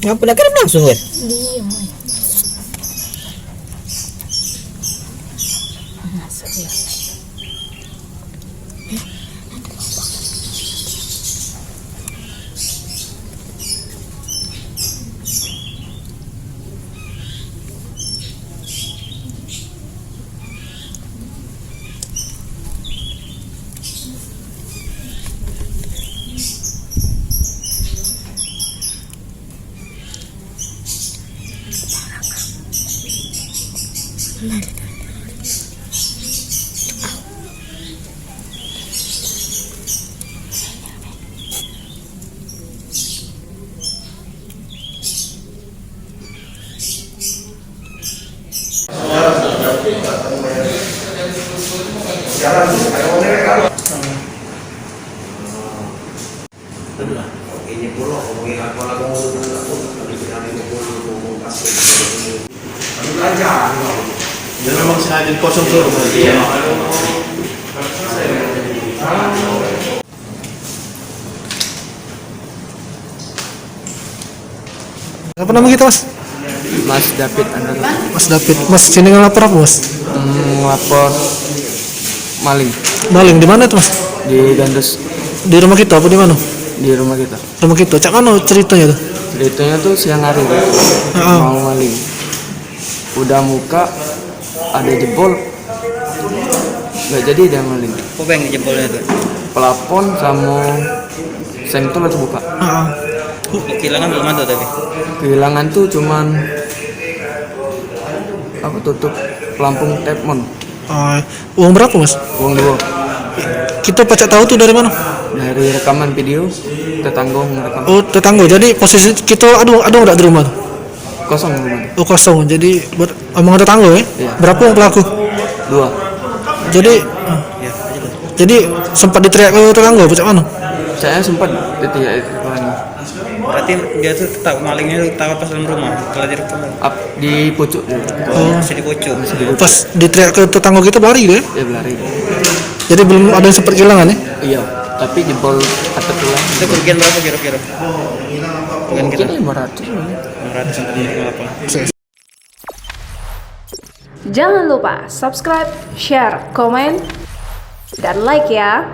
Ngapa nak kirim langsung kan? Diam aja. Masuk ya. Ini pulau mengingat pola aku dengan ini pulau kasih belajar. Ya memang sengaja kosong tuh berarti ya. Apa nama kita, Mas? Mas David Andar. Mas David. Mas sini ngelapor apa, Mas? Lapor maling Maling di mana itu, Mas? di Gandes, Di rumah kita apa di mana? di rumah kita. Rumah kita. Cak mana ceritanya tuh? Ceritanya tuh siang hari mau maling, udah muka ada jebol, nggak jadi dia maling. Apa yang jempolnya tuh? Pelapon sama sentol itu buka. Kehilangan belum ada tapi. Kehilangan tuh cuman apa, tutup pelampung tepmon, Uang berapa, Mas? uang 2. Kita pacak tahu tuh dari mana? Dari rekaman video tetangga ngerekam. Oh, tetangga. Jadi posisi kita aduh enggak di rumah tuh. Kosong rumah. Oh, kosong. Jadi buat omong tetangga ya? Iya. Berapa uang pelaku? 2. Jadi jadi sempat diteriak ke tetangga pacak mana? Saya sempat tidak itu. Berarti dia tuh tahu malingnya tuh tahu pas dalam rumah. Kalau direkam Up di pucuk. masih di pojok. Pas diteriak ke tetangga kita lari dia. Dia berlari. Jadi belum ada yang sempat kehilangan ya? Iya, tapi jebol atap tulang. Itu kerugian berapa kira-kira? Kerugian kita Mungkin 500. 500 sampai 58. Jangan lupa subscribe, share, komen, dan like ya.